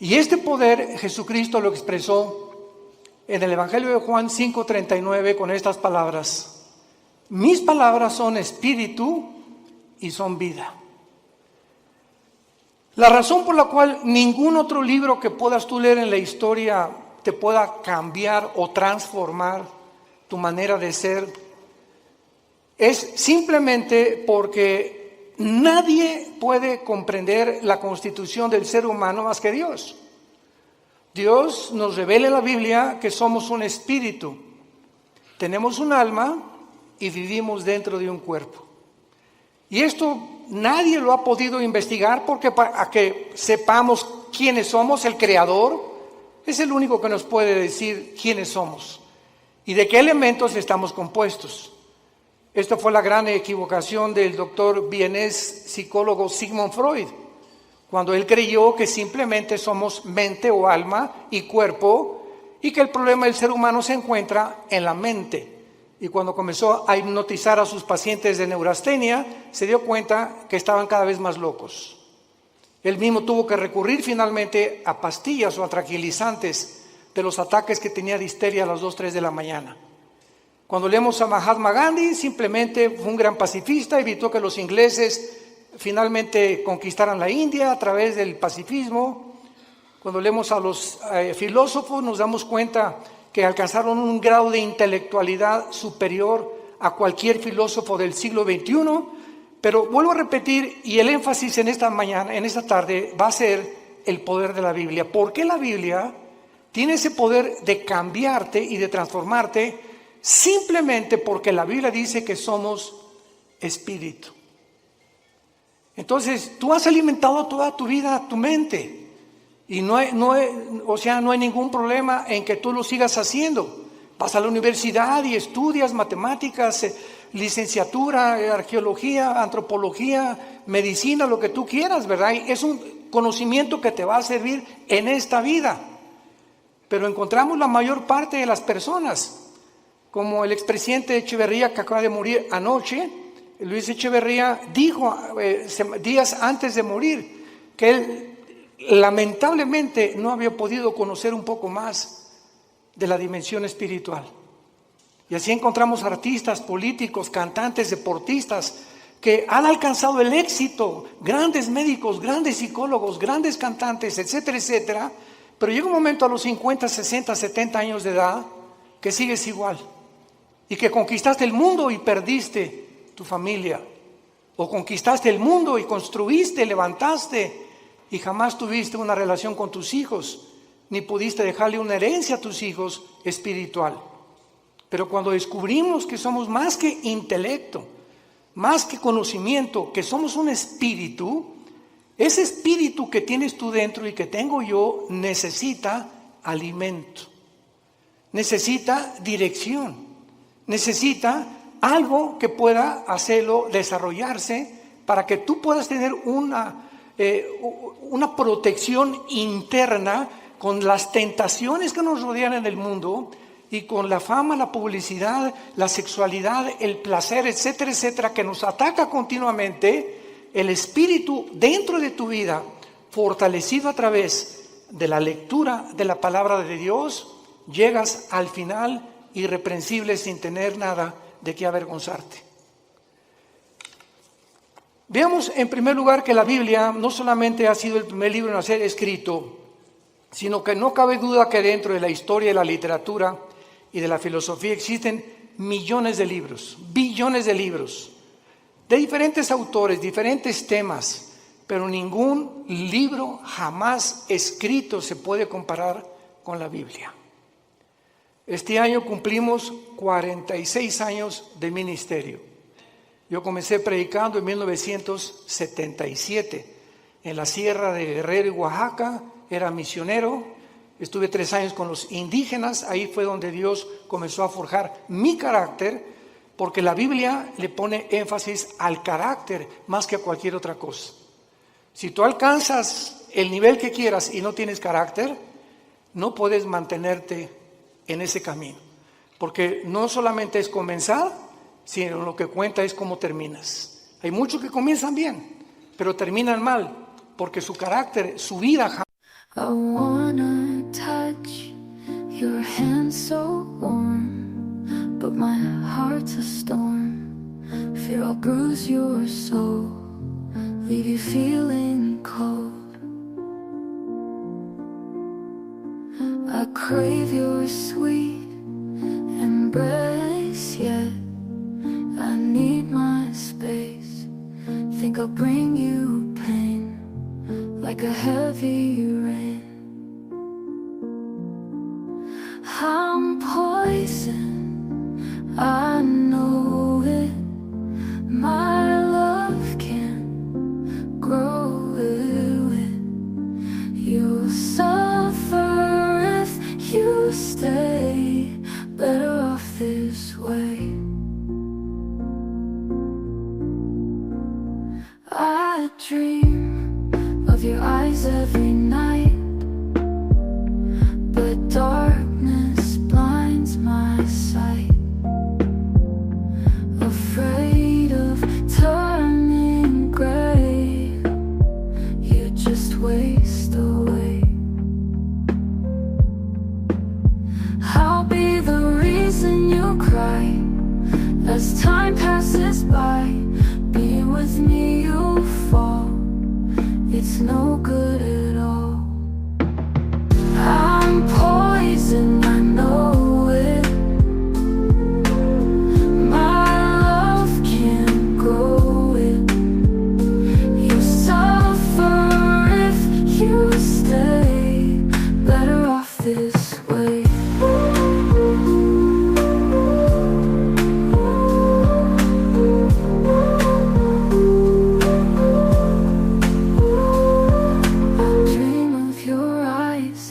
Y este poder Jesucristo lo expresó en el Evangelio de Juan 5:39 con estas palabras: mis palabras son espíritu y son vida. La razón por la cual ningún otro libro que puedas tú leer en la historia te pueda cambiar o transformar tu manera de ser es simplemente porque nadie puede comprender la constitución del ser humano más que Dios. Dios nos revela en la Biblia que somos un espíritu, tenemos un alma y vivimos dentro de un cuerpo. Y esto nadie lo ha podido investigar porque para que sepamos quiénes somos, el Creador es el único que nos puede decir quiénes somos y de qué elementos estamos compuestos. Esta fue la gran equivocación del doctor vienés psicólogo Sigmund Freud, cuando él creyó que simplemente somos mente o alma y cuerpo y que el problema del ser humano se encuentra en la mente. Y cuando comenzó a hipnotizar a sus pacientes de neurastenia, se dio cuenta que estaban cada vez más locos. Él mismo tuvo que recurrir finalmente a pastillas o a tranquilizantes de los ataques que tenía de histeria a las 2, 3 de la mañana. Cuando leemos a Mahatma Gandhi, simplemente fue un gran pacifista, evitó que los ingleses finalmente conquistaran la India a través del pacifismo. Cuando leemos a los filósofos, nos damos cuenta que alcanzaron un grado de intelectualidad superior a cualquier filósofo del siglo XXI, pero vuelvo a repetir, y el énfasis en esta mañana, en esta tarde, va a ser el poder de la Biblia. ¿Por qué la Biblia tiene ese poder de cambiarte y de transformarte? Simplemente porque la Biblia dice que somos espíritu. Entonces, tú has alimentado toda tu vida tu mente. Y no hay ningún problema en que tú lo sigas haciendo. Vas a la universidad y estudias matemáticas, licenciatura, arqueología, antropología, medicina, lo que tú quieras, ¿verdad? Y es un conocimiento que te va a servir en esta vida. Pero encontramos la mayor parte de las personas, como el expresidente Echeverría que acaba de morir anoche. Luis Echeverría dijo días antes de morir que él lamentablemente no había podido conocer un poco más de la dimensión espiritual. Y así encontramos artistas, políticos, cantantes, deportistas que han alcanzado el éxito, grandes médicos, grandes psicólogos, grandes cantantes, etcétera, etcétera. Pero llega un momento a los 50, 60, 70 años de edad que sigues igual y que conquistaste el mundo y perdiste tu familia, o conquistaste el mundo y construiste, levantaste y jamás tuviste una relación con tus hijos, ni pudiste dejarle una herencia a tus hijos espiritual. Pero cuando descubrimos que somos más que intelecto, más que conocimiento, que somos un espíritu, ese espíritu que tienes tú dentro y que tengo yo necesita alimento, necesita dirección, necesita algo que pueda hacerlo desarrollarse para que tú puedas tener una protección interna con las tentaciones que nos rodean en el mundo y con la fama, la publicidad, la sexualidad, el placer, etcétera, etcétera, que nos ataca continuamente. El espíritu dentro de tu vida, fortalecido a través de la lectura de la palabra de Dios, llegas al final irreprensible sin tener nada de qué avergonzarte. Veamos en primer lugar que la Biblia no solamente ha sido el primer libro en ser escrito, sino que no cabe duda que dentro de la historia de la literatura y de la filosofía existen millones de libros, billones de libros, de diferentes autores, diferentes temas, pero ningún libro jamás escrito se puede comparar con la Biblia. Este año cumplimos 46 años de ministerio. Yo comencé predicando en 1977 en la Sierra de Guerrero y Oaxaca, era misionero, estuve 3 años con los indígenas, ahí fue donde Dios comenzó a forjar mi carácter, porque la Biblia le pone énfasis al carácter más que a cualquier otra cosa. Si tú alcanzas el nivel que quieras y no tienes carácter, no puedes mantenerte en ese camino, porque no solamente es comenzar, sino lo que cuenta es cómo terminas. Hay muchos que comienzan bien, pero terminan mal, porque su carácter, su vida I wanna touch your hand so warm, but my heart's a storm. Fear I'll bruise your soul, leave you feeling cold. I crave your sweet embrace, yet I need my space. Think I'll bring you pain, like a heavy rain. I'm poison, I know it. My love can't grow with. You'll suffer if you stay, better off this way. I dream of your eyes every night, but darkness blinds my sight. Afraid of turning gray, you just waste away. I'll be the reason you cry as time passes by. Being with me you fall, it's no good at all. I'm poison, I know it. My love can't grow it. You suffer if you stay, better off this way.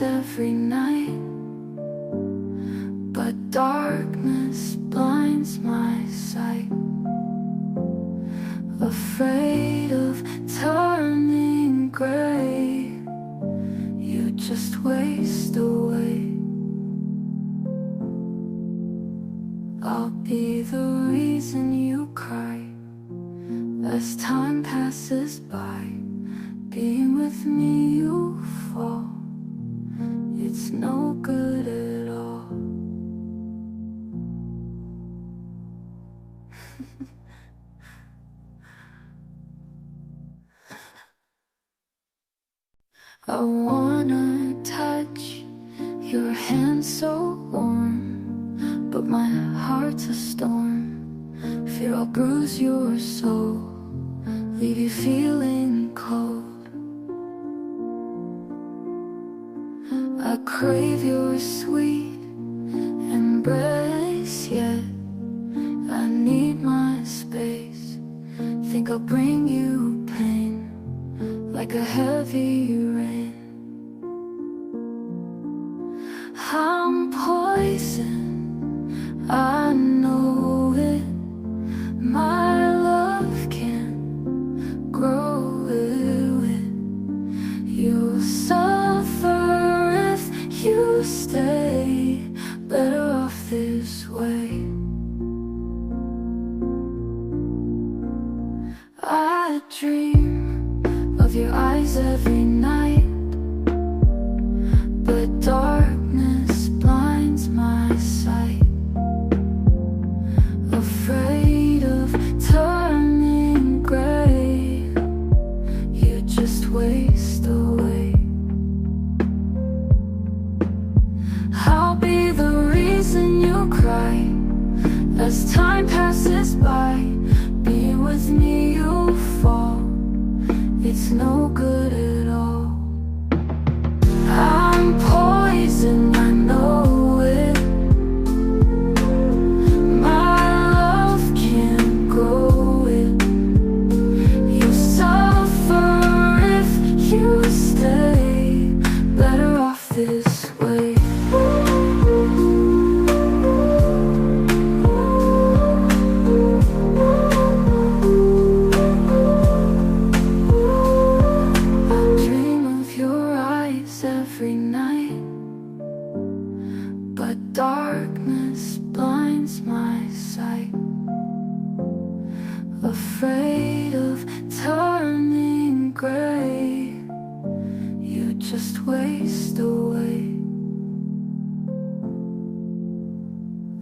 Every night, but darkness blinds my sight. Afraid of turning gray, you just waste away. I'll be the reason you cry as time passes by. Being with me you fall, it's no good at all. I wanna touch your hand so warm, but my heart's a storm. Fear I'll bruise your soul, leave you feeling cold. I crave your sweet embrace, yet I need my space. Think I'll bring you pain, like a heavy rain. I'm poison, I know it. My love can't grow with. You'll suffer if you stay, better off this way. I dream of your eyes every night, but darkness blinds my sight. Afraid of turning gray, you just waste away. I'll be the reason you cry as time passes by. Being with me you fall, it's no good at all. I'm poison, I know it. My love can't grow it. You suffer if you stay, better off this way. Every night, but darkness blinds my sight. Afraid of turning gray, you just just waste away.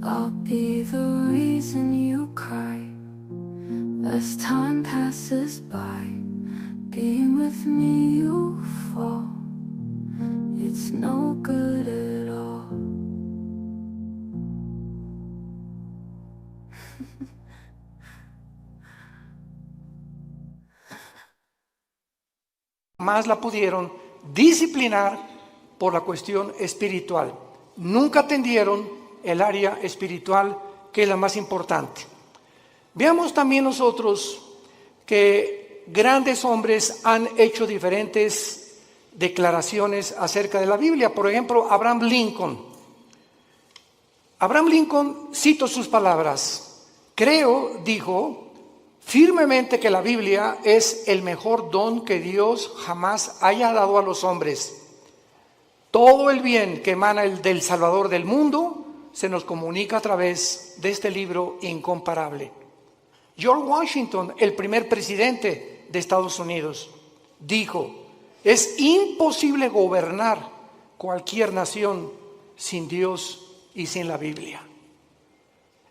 I'll be the reason you cry as time passes by. Being with me you fall. It's no good at all. Más la pudieron disciplinar por la cuestión espiritual. Nunca atendieron el área espiritual, que es la más importante. Veamos también nosotros que grandes hombres han hecho diferentes declaraciones acerca de la Biblia. Por ejemplo, Abraham Lincoln. Abraham Lincoln, cito sus palabras: creo, dijo, firmemente que la Biblia es el mejor don que Dios jamás haya dado a los hombres. Todo el bien que emana del Salvador del mundo se nos comunica a través de este libro incomparable. George Washington, el primer presidente de Estados Unidos, dijo: es imposible gobernar cualquier nación sin Dios y sin la Biblia.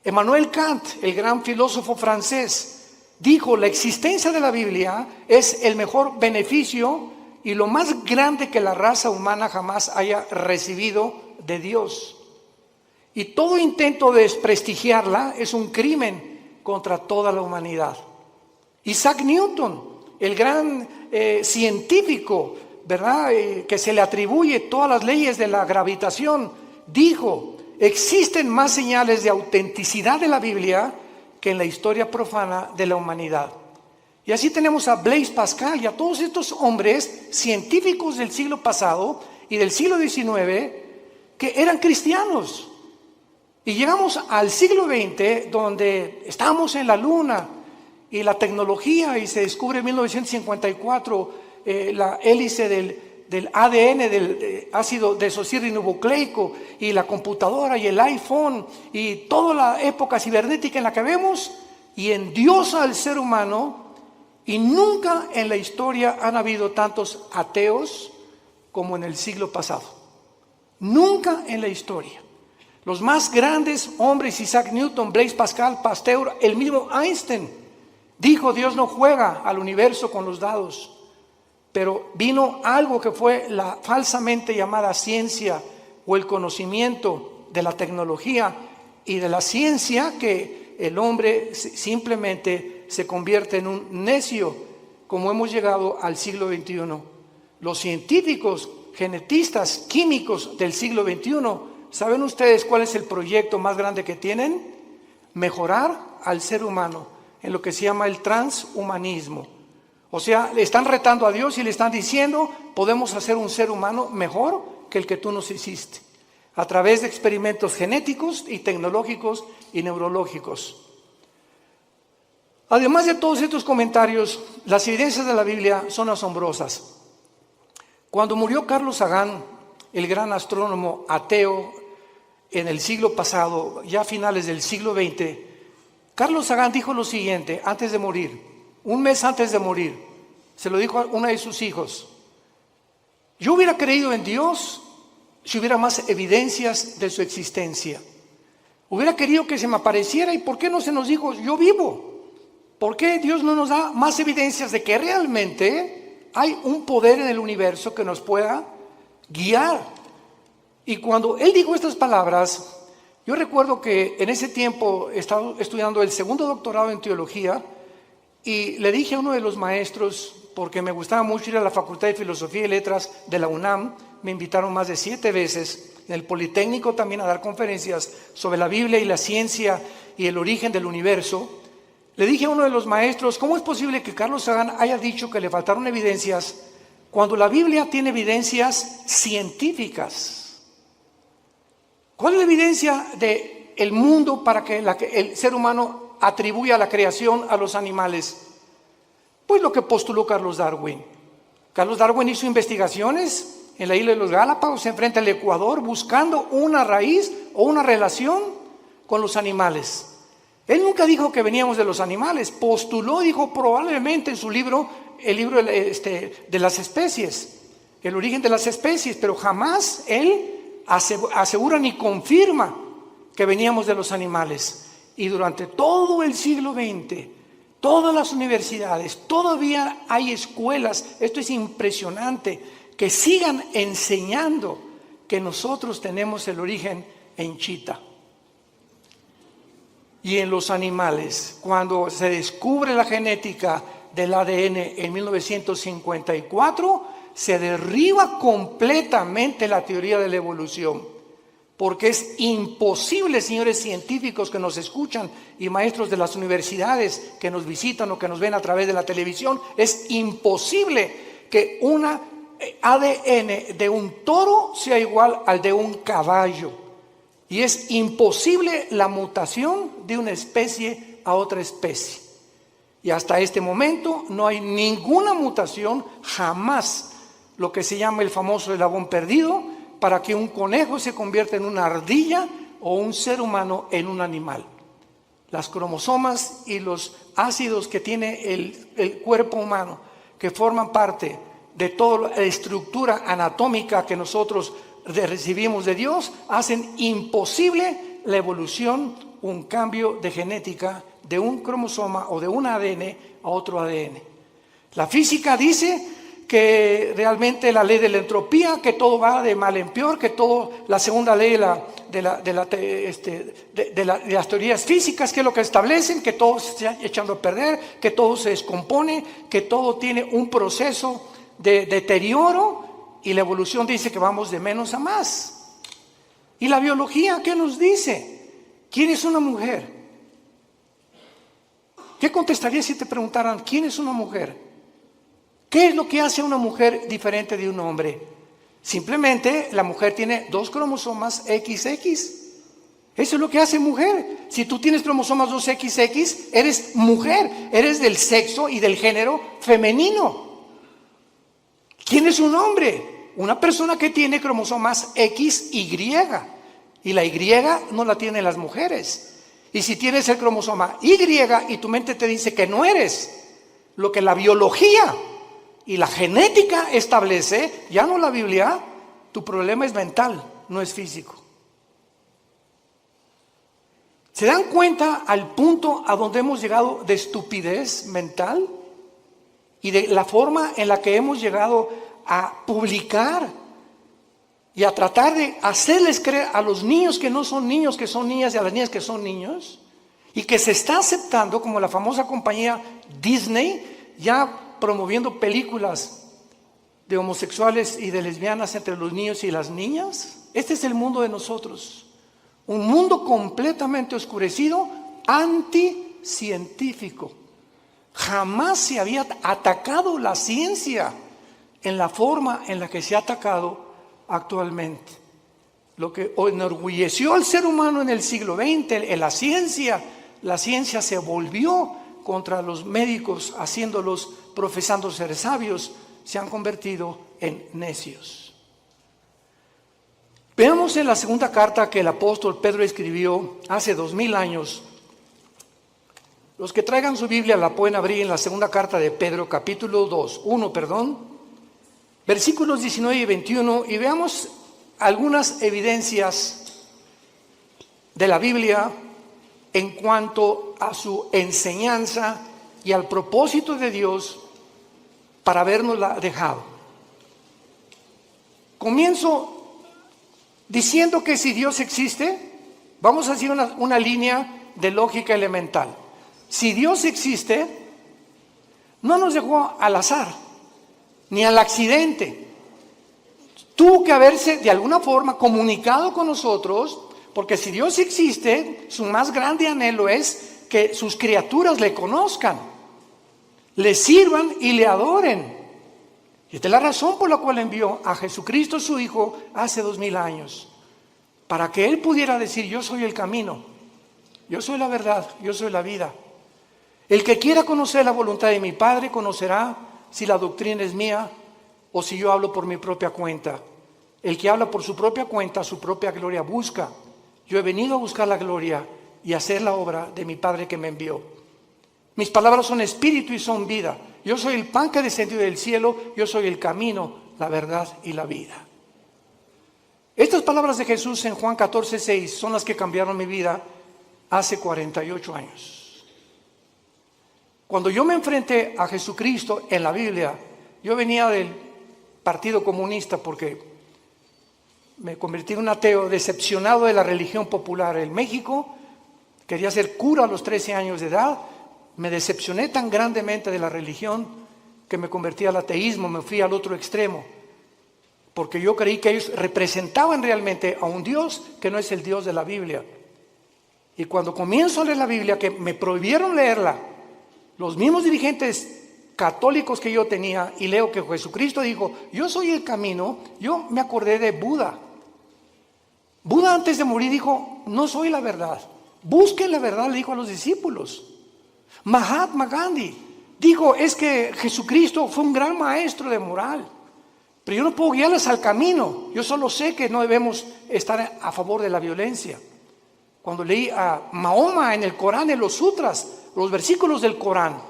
Emmanuel Kant, el gran filósofo francés, dijo: la existencia de la Biblia es el mejor beneficio y lo más grande que la raza humana jamás haya recibido de Dios. Y todo intento de desprestigiarla es un crimen contra toda la humanidad. Isaac Newton, el gran científico, ¿verdad? Que se le atribuye todas las leyes de la gravitación, dijo: existen más señales de autenticidad de la Biblia que en la historia profana de la humanidad. Y así tenemos a Blaise Pascal y a todos estos hombres científicos del siglo pasado y del siglo XIX que eran cristianos. Y llegamos al siglo XX, donde estamos en la luna y la tecnología, y se descubre en 1954 la hélice del ADN, del ácido desoxirribonucleico, y la computadora y el iPhone y toda la época cibernética en la que vemos, y endiosa al ser humano. Y nunca en la historia han habido tantos ateos como en el siglo pasado. Nunca en la historia. Los más grandes hombres, Isaac Newton, Blaise Pascal, Pasteur, el mismo Einstein, dijo: Dios no juega al universo con los dados. Pero vino algo que fue la falsamente llamada ciencia, o el conocimiento de la tecnología y de la ciencia, que el hombre simplemente se convierte en un necio, como hemos llegado al siglo XXI. Los científicos, genetistas, químicos del siglo XXI, ¿saben ustedes cuál es el proyecto más grande que tienen? Mejorar al ser humano en lo que se llama el transhumanismo. O sea, le están retando a Dios y le están diciendo: podemos hacer un ser humano mejor que el que tú nos hiciste, a través de experimentos genéticos y tecnológicos y neurológicos. Además de todos estos comentarios, las evidencias de la Biblia son asombrosas. Cuando murió Carlos Sagan, el gran astrónomo ateo, en el siglo pasado, ya a finales del siglo XX, Carlos Sagan dijo lo siguiente antes de morir, un mes antes de morir. Se lo dijo a uno de sus hijos: yo hubiera creído en Dios si hubiera más evidencias de su existencia. Hubiera querido que se me apareciera. ¿Y por qué no se nos dijo: yo vivo? ¿Por qué Dios no nos da más evidencias de que realmente hay un poder en el universo que nos pueda guiar? Y cuando él dijo estas palabras, yo recuerdo que en ese tiempo estaba estudiando el segundo doctorado en teología, y le dije a uno de los maestros, porque me gustaba mucho ir a la Facultad de Filosofía y Letras de la UNAM, me invitaron más de 7 veces, en el Politécnico también, a dar conferencias sobre la Biblia y la ciencia y el origen del universo. Le dije a uno de los maestros: ¿cómo es posible que Carlos Sagan haya dicho que le faltaron evidencias cuando la Biblia tiene evidencias científicas? ¿Cuál es la evidencia del mundo para que el ser humano atribuya la creación a los animales? Pues lo que postuló Carlos Darwin. Carlos Darwin hizo investigaciones en la isla de los Galápagos, enfrente al Ecuador, buscando una raíz o una relación con los animales. Él nunca dijo que veníamos de los animales, postuló, dijo probablemente en su libro, el libro de las especies. el origen de las especies, pero jamás él asegura ni confirma que veníamos de los animales. Y durante todo el siglo XX, todas las universidades, todavía hay escuelas, esto es impresionante, que sigan enseñando que nosotros tenemos el origen en chita. Y en los animales, cuando se descubre la genética del ADN en 1954, se derriba completamente la teoría de la evolución, porque es imposible, señores científicos que nos escuchan y maestros de las universidades que nos visitan o que nos ven a través de la televisión, es imposible que una ADN de un toro sea igual al de un caballo. Y es imposible la mutación de una especie a otra especie. Y hasta este momento no hay ninguna mutación, jamás, lo que se llama el famoso eslabón perdido, para que un conejo se convierta en una ardilla o un ser humano en un animal. Las cromosomas y los ácidos que tiene el cuerpo humano, que forman parte de toda la estructura anatómica que nosotros recibimos de Dios, hacen imposible la evolución, un cambio de genética de un cromosoma o de un ADN a otro ADN. La física dice que realmente la ley de la entropía, que todo va de mal en peor, que todo, la segunda ley de las teorías físicas, que es lo que establecen, que todo se está echando a perder, que todo se descompone, que todo tiene un proceso de deterioro, y la evolución dice que vamos de menos a más. ¿Y la biología qué nos dice? ¿Quién es una mujer? ¿Qué contestarías si te preguntaran quién es una mujer? ¿Qué es lo que hace a una mujer diferente de un hombre? Simplemente la mujer tiene 2 cromosomas XX. Eso es lo que hace mujer. Si tú tienes cromosomas 2XX, eres mujer, eres del sexo y del género femenino. ¿Quién es un hombre? Una persona que tiene cromosomas XY. Y la Y no la tienen las mujeres. Y si tienes el cromosoma Y y tu mente te dice que no eres lo que la biología y la genética establece, ya no la Biblia, tu problema es mental, no es físico. ¿Se dan cuenta al punto a donde hemos llegado de estupidez mental? Y de la forma en la que hemos llegado a publicar y a tratar de hacerles creer a los niños que no son niños, que son niñas, y a las niñas que son niños, y que se está aceptando, como la famosa compañía Disney, ya promoviendo películas de homosexuales y de lesbianas entre los niños y las niñas. Este es el mundo de nosotros, un mundo completamente oscurecido, anticientífico. Jamás se había atacado la ciencia en la forma en la que se ha atacado actualmente. Lo que enorgulleció al ser humano en el siglo XX, en la ciencia se volvió contra los médicos, haciéndolos, profesando ser sabios, se han convertido en necios. Veamos en la segunda carta que el apóstol Pedro escribió hace 2000 años. Los que traigan su Biblia la pueden abrir en la segunda carta de Pedro, capítulo 1, versículos 19 y 21, y veamos algunas evidencias de la Biblia en cuanto a su enseñanza y al propósito de Dios para habernosla dejado. Comienzo diciendo que si Dios existe, vamos a hacer una línea de lógica elemental. Si Dios existe, no nos dejó al azar, ni al accidente. Tuvo que haberse de alguna forma comunicado con nosotros, porque si Dios existe, su más grande anhelo es que sus criaturas le conozcan, le sirvan y le adoren. Y esta es la razón por la cual envió a Jesucristo su Hijo hace 2000 años, para que Él pudiera decir: yo soy el camino, yo soy la verdad, yo soy la vida. El que quiera conocer la voluntad de mi Padre conocerá si la doctrina es mía o si yo hablo por mi propia cuenta. El que habla por su propia cuenta, su propia gloria busca. Yo he venido a buscar la gloria y a hacer la obra de mi Padre que me envió. Mis palabras son espíritu y son vida. Yo soy el pan que descendió del cielo, yo soy el camino la verdad y la vida. Estas palabras de Jesús en Juan 14:6 son las que cambiaron mi vida hace 48 años. Cuando yo me enfrenté a Jesucristo en la Biblia, yo venía del Partido Comunista porque me convertí en un ateo decepcionado de la religión popular en México. Quería ser cura a los 13 años de edad. Me decepcioné tan grandemente de la religión que me convertí al ateísmo, me fui al otro extremo. Porque yo creí que ellos representaban realmente a un Dios que no es el Dios de la Biblia. Y cuando comienzo a leer la Biblia, que me prohibieron leerla, los mismos dirigentes católicos que yo tenía, y leo que Jesucristo dijo, yo soy el camino, yo me acordé de Buda. Buda antes de morir dijo, no soy la verdad, busquen la verdad, le dijo a los discípulos. Mahatma Gandhi dijo, es que Jesucristo fue un gran maestro de moral, pero yo no puedo guiarles al camino, yo solo sé que no debemos estar a favor de la violencia. Cuando leí a Mahoma en el Corán, en los sutras, los versículos del Corán,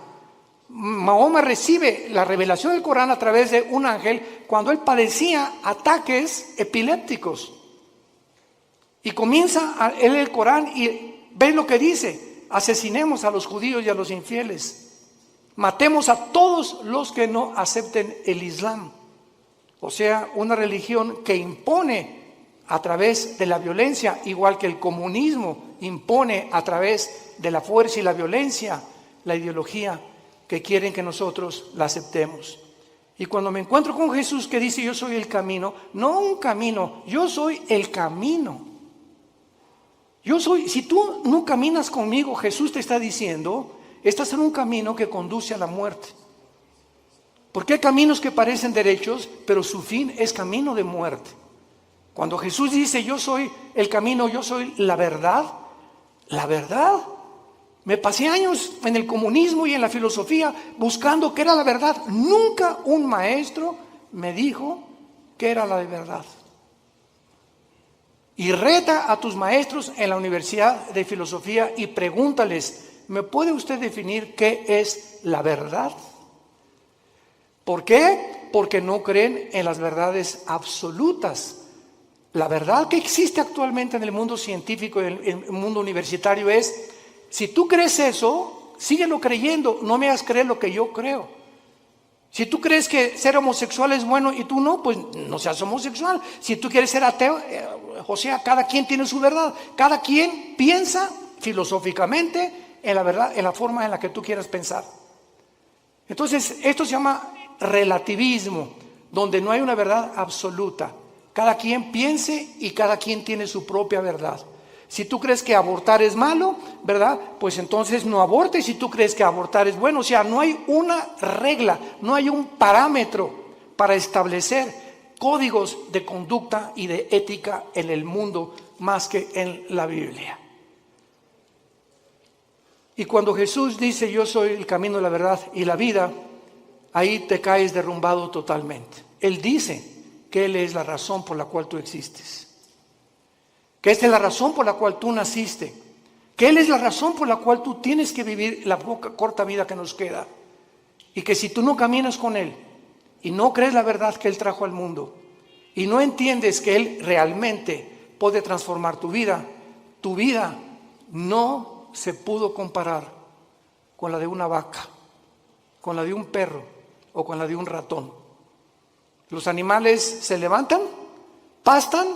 Mahoma recibe la revelación del Corán a través de un ángel cuando él padecía ataques epilépticos. Y comienza a leer el Corán y ve lo que dice: asesinemos a los judíos y a los infieles, matemos a todos los que no acepten el Islam. O sea, una religión que impone a través de la violencia, igual que el comunismo impone a través de la fuerza y la violencia, la ideología que quieren que nosotros la aceptemos. Y cuando me encuentro con Jesús que dice yo soy el camino, no un camino, yo soy el camino. Yo soy, si tú no caminas conmigo, Jesús te está diciendo, estás en un camino que conduce a la muerte. Porque hay caminos que parecen derechos, pero su fin es camino de muerte. Cuando Jesús dice yo soy el camino, yo soy la verdad, me pasé años en el comunismo y en la filosofía buscando qué era la verdad. Nunca un maestro me dijo qué era la de verdad. Y reta a tus maestros en la Universidad de Filosofía y pregúntales, ¿me puede usted definir qué es la verdad? ¿Por qué? Porque no creen en las verdades absolutas. La verdad que existe actualmente en el mundo científico y en el mundo universitario es, si tú crees eso, síguelo creyendo, no me hagas creer lo que yo creo. Si tú crees que ser homosexual es bueno y tú no, pues no seas homosexual. Si tú quieres ser ateo, o sea, cada quien tiene su verdad. Cada quien piensa filosóficamente en la verdad, en la forma en la que tú quieras pensar. Entonces, esto se llama relativismo, donde no hay una verdad absoluta. Cada quien piense y cada quien tiene su propia verdad. Si tú crees que abortar es malo, ¿verdad? Pues entonces no abortes. Si tú crees que abortar es bueno, o sea, no hay una regla, no hay un parámetro para establecer códigos de conducta y de ética en el mundo más que en la Biblia. Y cuando Jesús dice yo soy el camino, la verdad y la vida, ahí te caes derrumbado totalmente. Él dice que Él es la razón por la cual tú existes. Que esta es la razón por la cual tú naciste, que Él es la razón por la cual tú tienes que vivir la corta vida que nos queda, y que si tú no caminas con Él y no crees la verdad que Él trajo al mundo y no entiendes que Él realmente puede transformar tu vida no se pudo comparar con la de una vaca, con la de un perro o con la de un ratón. Los animales se levantan, pastan,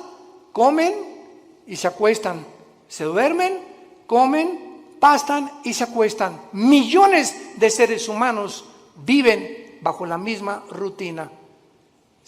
comen y se acuestan, se duermen, comen, pastan y se acuestan. Millones de seres humanos viven bajo la misma rutina.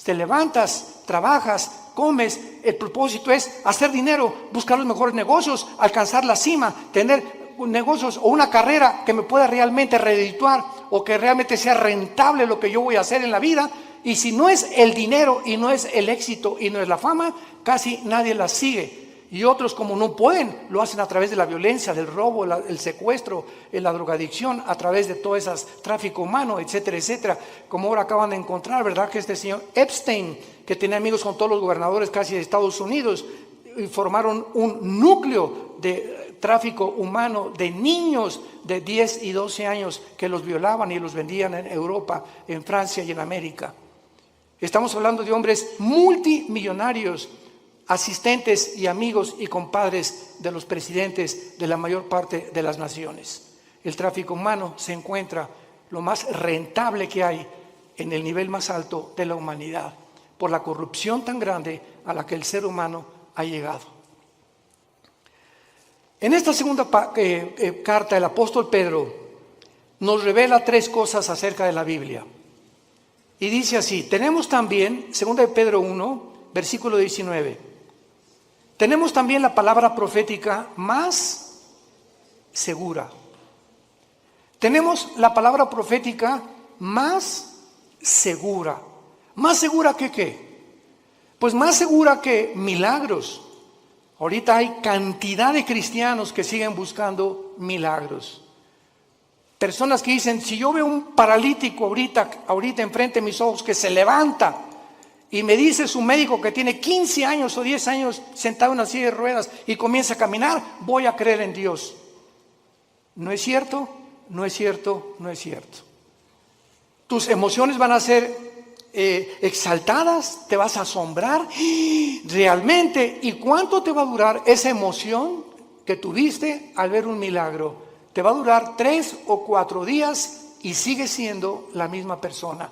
Te levantas, trabajas, comes, el propósito es hacer dinero, buscar los mejores negocios, alcanzar la cima, tener negocios o una carrera que me pueda realmente redituar o que realmente sea rentable lo que yo voy a hacer en la vida. Y si no es el dinero y no es el éxito y no es la fama, casi nadie la sigue. Y otros, como no pueden, lo hacen a través de la violencia, del robo, el secuestro, la drogadicción, a través de todo ese tráfico humano, etcétera, etcétera. Como ahora acaban de encontrar, ¿verdad? Que este señor Epstein, que tenía amigos con todos los gobernadores casi de Estados Unidos, y formaron un núcleo de tráfico humano de niños de 10 y 12 años que los violaban y los vendían en Europa, en Francia y en América. Estamos hablando de hombres multimillonarios, asistentes y amigos y compadres de los presidentes de la mayor parte de las naciones. El tráfico humano se encuentra lo más rentable que hay en el nivel más alto de la humanidad, por la corrupción tan grande a la que el ser humano ha llegado. En esta segunda carta, el apóstol Pedro nos revela 3 cosas acerca de la Biblia. Y dice así, tenemos también, 2 de Pedro 1, versículo 19, tenemos también la palabra profética más segura. Tenemos la palabra profética más segura. ¿Más segura que qué? Pues más segura que milagros. Ahorita hay cantidad de cristianos que siguen buscando milagros. Personas que dicen, si yo veo un paralítico ahorita enfrente de mis ojos que se levanta y me dice su médico que tiene 15 años o 10 años sentado en una silla de ruedas y comienza a caminar, voy a creer en Dios. ¿No es cierto? No es cierto, no es cierto. Tus emociones van a ser exaltadas, te vas a asombrar realmente. ¿Y cuánto te va a durar esa emoción que tuviste al ver un milagro? Te va a durar 3 o 4 días y sigues siendo la misma persona,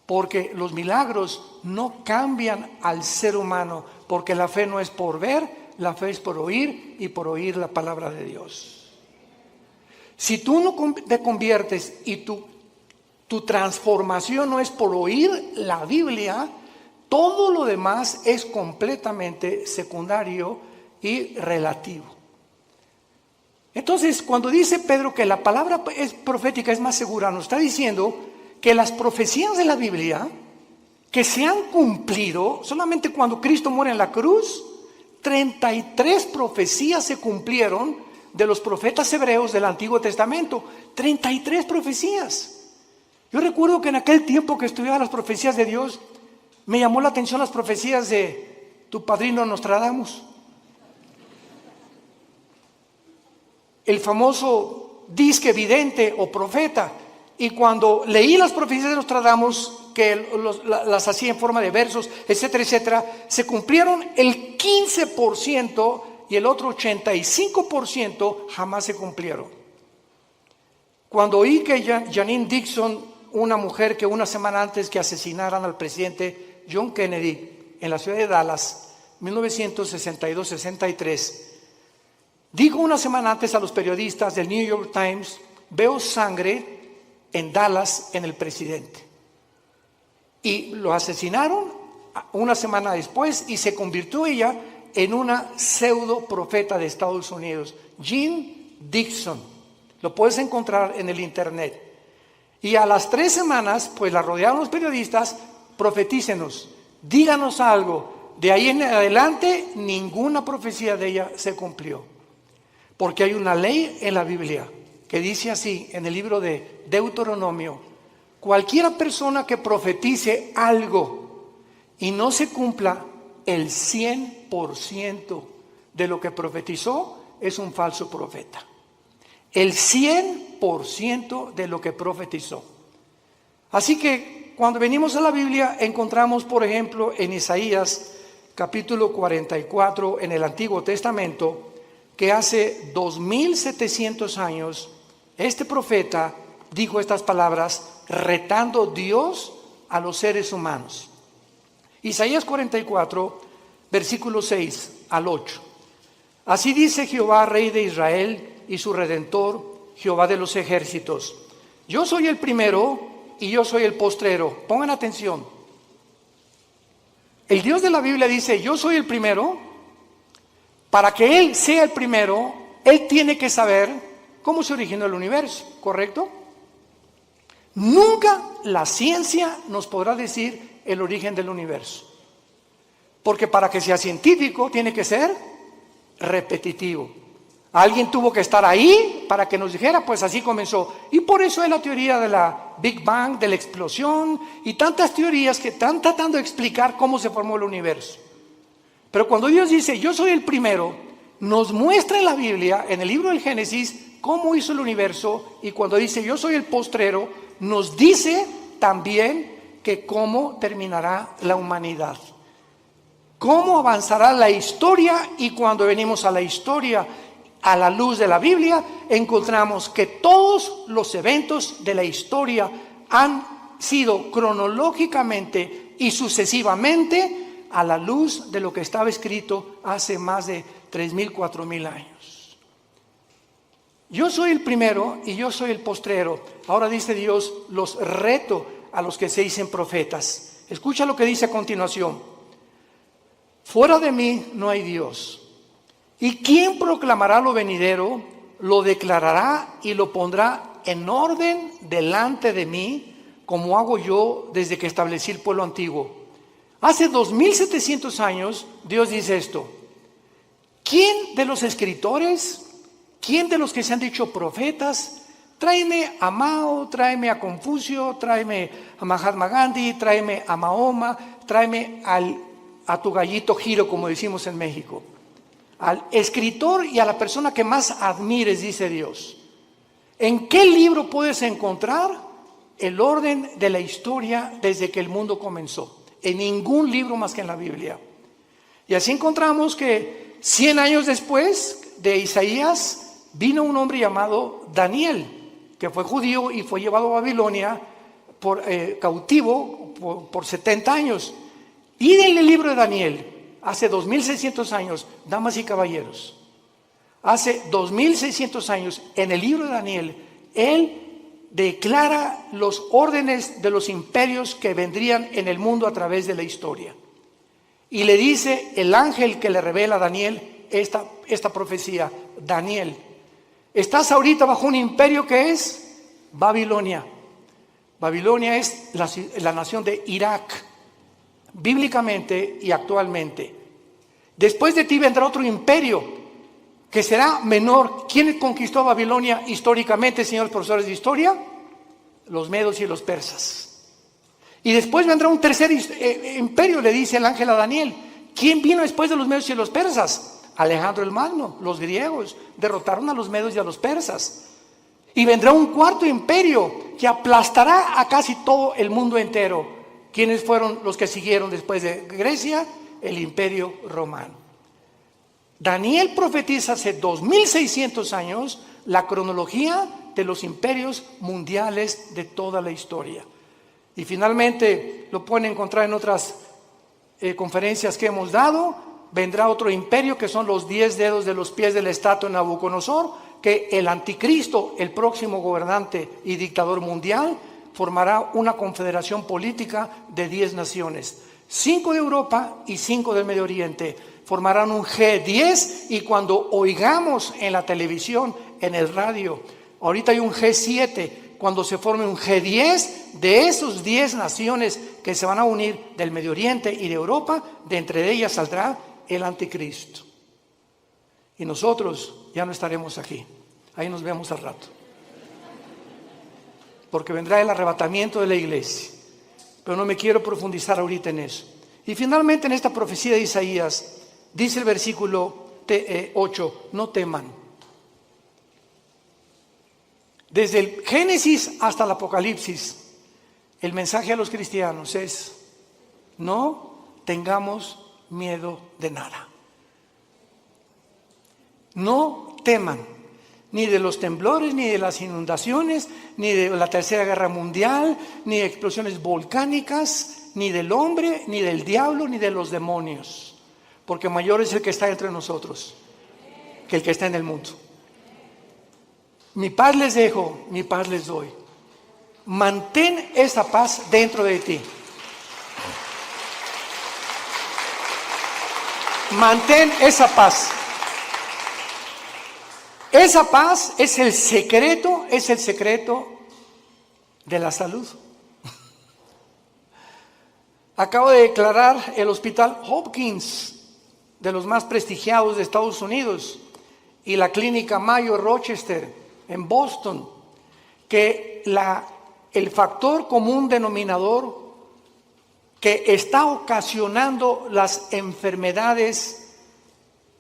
porque los milagros no cambian al ser humano, porque la fe no es por ver, la fe es por oír y por oír la palabra de Dios. Si tú no te conviertes y tu transformación no es por oír la Biblia, todo lo demás es completamente secundario y relativo. Entonces, cuando dice Pedro que la palabra profética es más segura, nos está diciendo que las profecías de la Biblia que se han cumplido, solamente cuando Cristo muere en la cruz, 33 profecías se cumplieron de los profetas hebreos del Antiguo Testamento. 33 profecías. Yo recuerdo que en aquel tiempo que estudiaba las profecías de Dios, me llamó la atención las profecías de tu padrino Nostradamus. El famoso disque vidente o profeta. Y cuando leí las profecías de Nostradamus, que las hacía en forma de versos, etcétera, etcétera, se cumplieron el 15% y el otro 85% jamás se cumplieron. Cuando oí que Janine Dixon, una mujer que una semana antes que asesinaran al presidente John Kennedy en la ciudad de Dallas, 1962-63, dijo una semana antes a los periodistas del New York Times, veo sangre en Dallas en el presidente. Y lo asesinaron una semana después y se convirtió ella en una pseudo profeta de Estados Unidos, Jean Dixon. Lo puedes encontrar en el internet. Y a las 3 semanas, pues la rodearon los periodistas, profetícenos, díganos algo. De ahí en adelante, ninguna profecía de ella se cumplió. Porque hay una ley en la Biblia que dice así, en el libro de Deuteronomio, cualquiera persona que profetice algo y no se cumpla el 100% de lo que profetizó, es un falso profeta. El 100% de lo que profetizó. Así que cuando venimos a la Biblia encontramos, por ejemplo, en Isaías capítulo 44 en el Antiguo Testamento, que hace 2700 años este profeta dijo estas palabras retando Dios a los seres humanos. Isaías 44, versículo 6 al 8. Así dice Jehová, Rey de Israel y su Redentor, Jehová de los ejércitos. Yo soy el primero y yo soy el postrero. Pongan atención. El Dios de la Biblia dice, yo soy el primero. Para que Él sea el primero, Él tiene que saber cómo se originó el universo, ¿correcto? Nunca la ciencia nos podrá decir el origen del universo. Porque para que sea científico tiene que ser repetitivo. Alguien tuvo que estar ahí para que nos dijera, pues así comenzó. Y por eso es la teoría de la Big Bang, de la explosión y tantas teorías que están tratando de explicar cómo se formó el universo. Pero cuando Dios dice, yo soy el primero, nos muestra en la Biblia, en el libro del Génesis, cómo hizo el universo. Y cuando dice, yo soy el postrero, nos dice también que cómo terminará la humanidad. Cómo avanzará la historia, y cuando venimos a la historia a la luz de la Biblia, encontramos que todos los eventos de la historia han sido cronológicamente y sucesivamente a la luz de lo que estaba escrito hace más de 3,000, 4,000 años. Yo soy el primero y yo soy el postrero. Ahora dice Dios, los reto a los que se dicen profetas. Escucha lo que dice a continuación. Fuera de mí no hay Dios. ¿Y quién proclamará lo venidero? Lo declarará y lo pondrá en orden delante de mí, como hago yo desde que establecí el pueblo antiguo. Hace 2,700 años Dios dice esto. ¿Quién de los escritores, quién de los que se han dicho profetas, tráeme a Mao, tráeme a Confucio, tráeme a Mahatma Gandhi, tráeme a Mahoma, tráeme a tu gallito Giro, como decimos en México? Al escritor y a la persona que más admires, dice Dios. ¿En qué libro puedes encontrar el orden de la historia desde que el mundo comenzó? En ningún libro más que en la Biblia. Y así encontramos que 100 años después de Isaías vino un hombre llamado Daniel, que fue judío y fue llevado a Babilonia por cautivo por 70 años. Y en el libro de Daniel, hace 2,600 años, damas y caballeros, hace 2,600 años, en el libro de Daniel, él declara los órdenes de los imperios que vendrían en el mundo a través de la historia. Y le dice el ángel que le revela a Daniel esta profecía: Daniel, estás ahorita bajo un imperio que es Babilonia. Babilonia es la nación de Irak, bíblicamente y actualmente. Después de ti vendrá otro imperio que será menor. ¿Quién conquistó Babilonia históricamente, señores profesores de historia? Los medos y los persas. Y después vendrá un tercer imperio, le dice el ángel a Daniel. ¿Quién vino después de los medos y los persas? Alejandro el Magno, los griegos derrotaron a los medos y a los persas. Y vendrá un cuarto imperio que aplastará a casi todo el mundo entero. ¿Quiénes fueron los que siguieron después de Grecia? El imperio romano. Daniel profetiza hace 2,600 años la cronología de los imperios mundiales de toda la historia. Y finalmente lo pueden encontrar en otras conferencias que hemos dado. Vendrá otro imperio que son los 10 dedos de los pies de la estatua de Nabucodonosor, que el anticristo, el próximo gobernante y dictador mundial, formará una confederación política de 10 naciones, 5 de Europa y 5 del Medio Oriente. Formarán un G10, y cuando oigamos en la televisión, en el radio, ahorita hay un G7, cuando se forme un G10 de esos 10 naciones que se van a unir del Medio Oriente y de Europa, de entre ellas saldrá el anticristo. Y nosotros ya no estaremos aquí. Ahí nos vemos al rato. Porque vendrá el arrebatamiento de la iglesia. Pero no me quiero profundizar ahorita en eso. Y finalmente en esta profecía de Isaías, dice el versículo 8, no teman. Desde el Génesis hasta el Apocalipsis, el mensaje a los cristianos es: no tengamos miedo de nada. No teman, ni de los temblores, ni de las inundaciones, ni de la Tercera Guerra Mundial, ni de explosiones volcánicas, ni del hombre, ni del diablo, ni de los demonios. Porque mayor es el que está entre nosotros que el que está en el mundo. Mi paz les dejo, mi paz les doy. Mantén esa paz dentro de ti. Mantén esa paz. Esa paz es el secreto de la salud. Acabo de declarar el Hospital Hopkins, de los más prestigiados de Estados Unidos, y la Clínica Mayo Rochester en Boston, que el factor común denominador que está ocasionando las enfermedades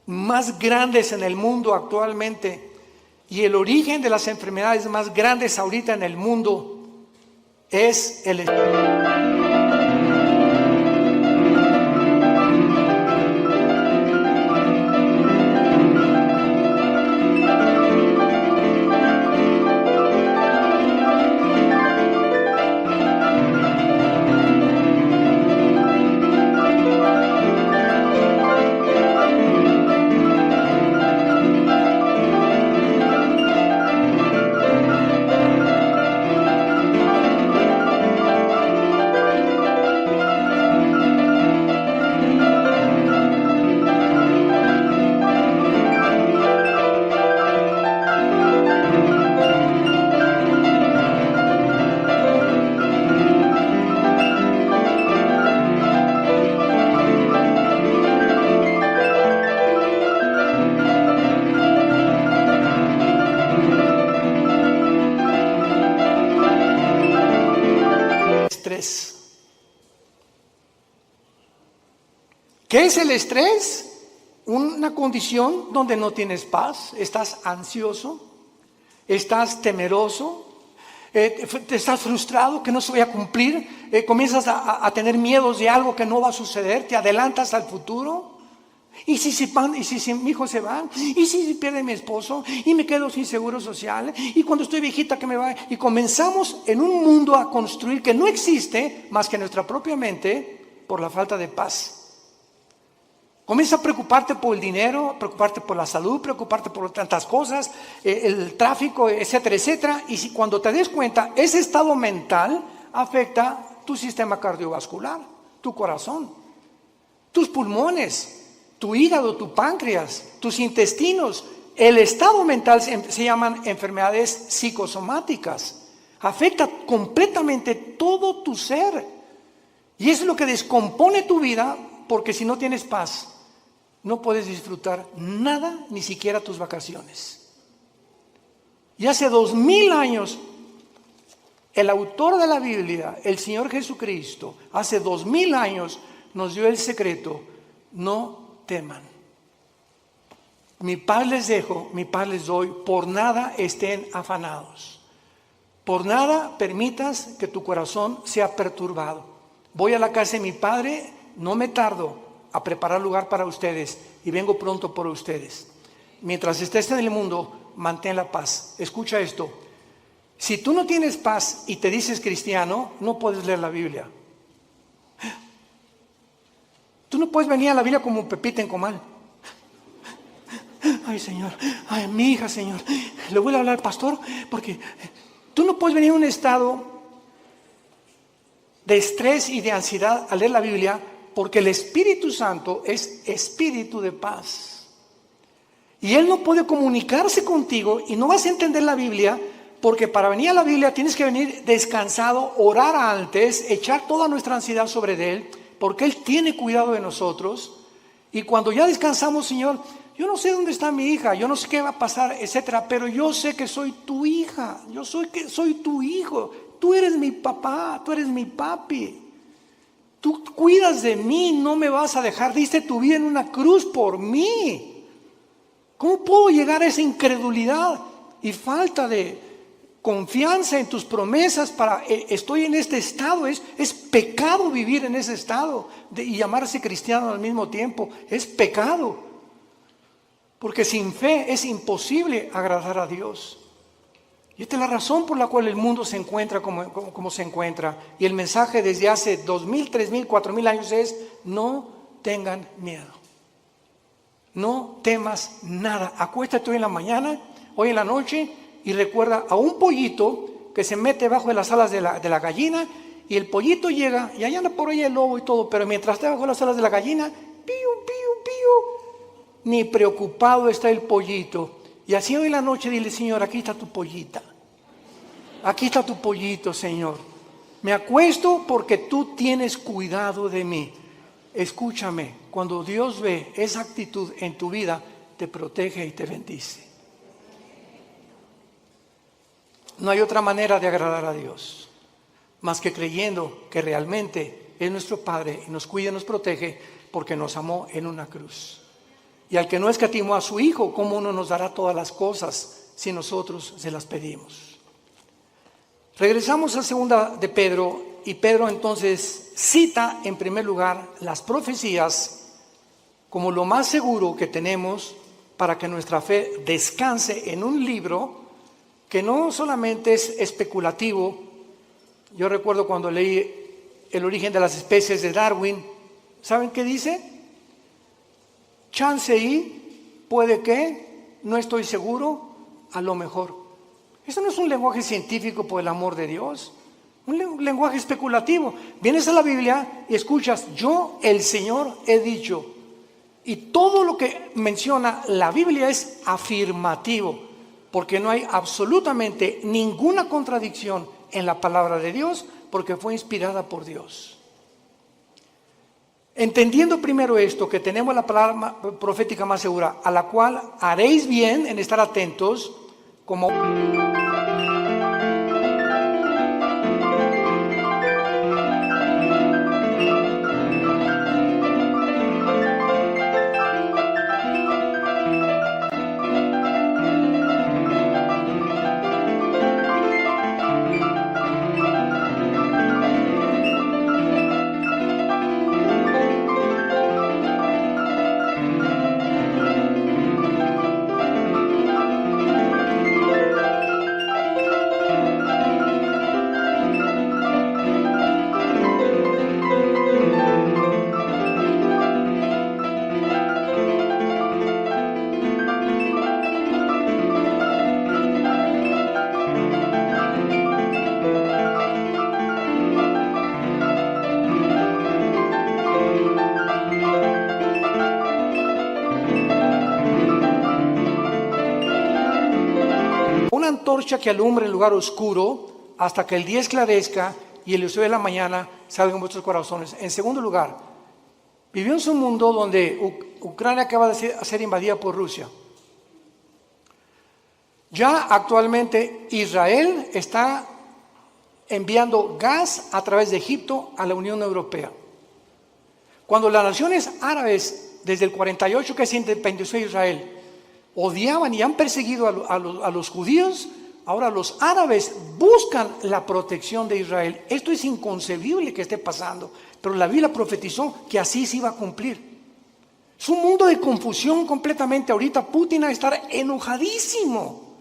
más grandes en el mundo actualmente, y el origen de las enfermedades más grandes ahorita en el mundo, es el ¿Qué es el estrés? Una condición donde no tienes paz, estás ansioso, estás temeroso, te estás frustrado que no se vaya a cumplir, comienzas a tener miedos de algo que no va a suceder, te adelantas al futuro. ¿Y si mi hijo se va? ¿Y si pierde mi esposo? ¿Y me quedo sin seguro social? ¿Y cuando estoy viejita que me va? Y comenzamos en un mundo a construir que no existe más que nuestra propia mente por la falta de paz. Comienza a preocuparte por el dinero, preocuparte por la salud, preocuparte por tantas cosas, el tráfico, etcétera, etcétera. Y si cuando te des cuenta, ese estado mental afecta tu sistema cardiovascular, tu corazón, tus pulmones, tu hígado, tu páncreas, tus intestinos. El estado mental se llaman enfermedades psicosomáticas. Afecta completamente todo tu ser. Y es lo que descompone tu vida, porque si no tienes paz, no puedes disfrutar nada, ni siquiera tus vacaciones. Y hace 2000 años, el autor de la Biblia, el Señor Jesucristo, hace 2000 años nos dio el secreto: no teman. Mi paz les dejo, mi paz les doy, por nada estén afanados. Por nada permitas que tu corazón sea perturbado. Voy a la casa de mi Padre, no me tardo a preparar lugar para ustedes y vengo pronto por ustedes. Mientras estés en el mundo, mantén la paz. Escucha esto: si tú no tienes paz y te dices cristiano, no puedes leer la Biblia. Tú no puedes venir a la Biblia como Pepita en comal. Ay, Señor, ay, mi hija, Señor, le voy a hablar al pastor, porque tú no puedes venir a un estado de estrés y de ansiedad al leer la Biblia, porque el Espíritu Santo es espíritu de paz. Y Él no puede comunicarse contigo y no vas a entender la Biblia, porque para venir a la Biblia tienes que venir descansado, orar antes, echar toda nuestra ansiedad sobre Él, porque Él tiene cuidado de nosotros. Y cuando ya descansamos, Señor, yo no sé dónde está mi hija, yo no sé qué va a pasar, etcétera, pero yo sé que soy tu hija, soy tu hijo, tú eres mi papá, tú eres mi papi. Tú cuidas de mí, no me vas a dejar, diste tu vida en una cruz por mí. ¿Cómo puedo llegar a esa incredulidad y falta de confianza en tus promesas estoy en este estado? Es pecado vivir en ese estado y llamarse cristiano al mismo tiempo. Es pecado. Porque sin fe es imposible agradar a Dios. Y esta es la razón por la cual el mundo se encuentra como se encuentra. Y el mensaje desde hace 2000, 3000, 4000 años es: no tengan miedo. No temas nada. Acuéstate hoy en la mañana, hoy en la noche, y recuerda a un pollito que se mete bajo de las alas de la gallina, y el pollito llega y allá anda por ahí el lobo y todo, pero mientras está bajo las alas de la gallina, pío, pío, pío, ni preocupado está el pollito. Y así hoy en la noche dile: Señor, aquí está tu pollita. Aquí está tu pollito, Señor. Me acuesto porque tú tienes cuidado de mí. Escúchame, cuando Dios ve esa actitud en tu vida, te protege y te bendice. No hay otra manera de agradar a Dios más que creyendo que realmente es nuestro Padre y nos cuida y nos protege porque nos amó en una cruz. Y al que no escatimó a su Hijo, ¿cómo no nos dará todas las cosas si nosotros se las pedimos? Regresamos a segunda de Pedro, y Pedro entonces cita en primer lugar las profecías como lo más seguro que tenemos para que nuestra fe descanse en un libro que no solamente es especulativo. Yo recuerdo cuando leí El origen de las especies de Darwin, ¿saben qué dice? Chance y, puede que, no estoy seguro, a lo mejor. Eso no es un lenguaje científico, por el amor de Dios. Un lenguaje especulativo. Vienes a la Biblia y escuchas: yo, el Señor, he dicho. Y todo lo que menciona la Biblia es afirmativo, porque no hay absolutamente ninguna contradicción en la palabra de Dios, porque fue inspirada por Dios. Entendiendo primero esto, que tenemos la palabra profética más segura, a la cual haréis bien en estar atentos, como antorcha que alumbre el lugar oscuro hasta que el día esclarezca y el lucero de la mañana salga en vuestros corazones. En segundo lugar, vivimos en un mundo donde Ucrania acaba de ser invadida por Rusia. Ya actualmente Israel está enviando gas a través de Egipto a la Unión Europea. Cuando las naciones árabes, desde el 48 que se independizó Israel, odiaban y han perseguido a los judíos, ahora los árabes buscan la protección de Israel. Esto es inconcebible que esté pasando, pero la Biblia profetizó que así se iba a cumplir. Es un mundo de confusión completamente. Ahorita Putin va a estar enojadísimo,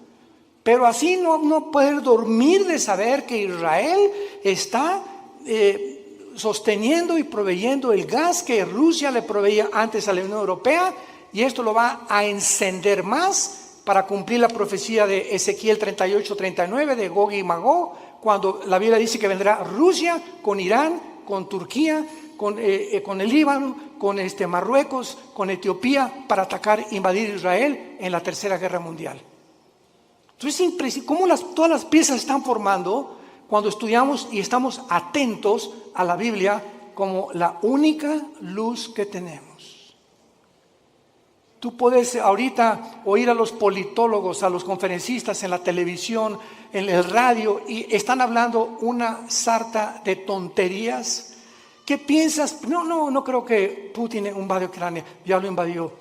pero así no poder dormir de saber que Israel está sosteniendo y proveyendo el gas que Rusia le proveía antes a la Unión Europea, y esto lo va a encender más para cumplir la profecía de Ezequiel 38-39 de Gog y Magog, cuando la Biblia dice que vendrá Rusia con Irán, con Turquía, con el Líbano, con Marruecos, con Etiopía, para atacar, invadir Israel en la Tercera Guerra Mundial. Entonces es impresionante cómo todas las piezas se están formando cuando estudiamos y estamos atentos a la Biblia como la única luz que tenemos. Tú puedes ahorita oír a los politólogos, a los conferencistas en la televisión, en el radio, y están hablando una sarta de tonterías. ¿Qué piensas? No creo que Putin invadió Ucrania, ya lo invadió.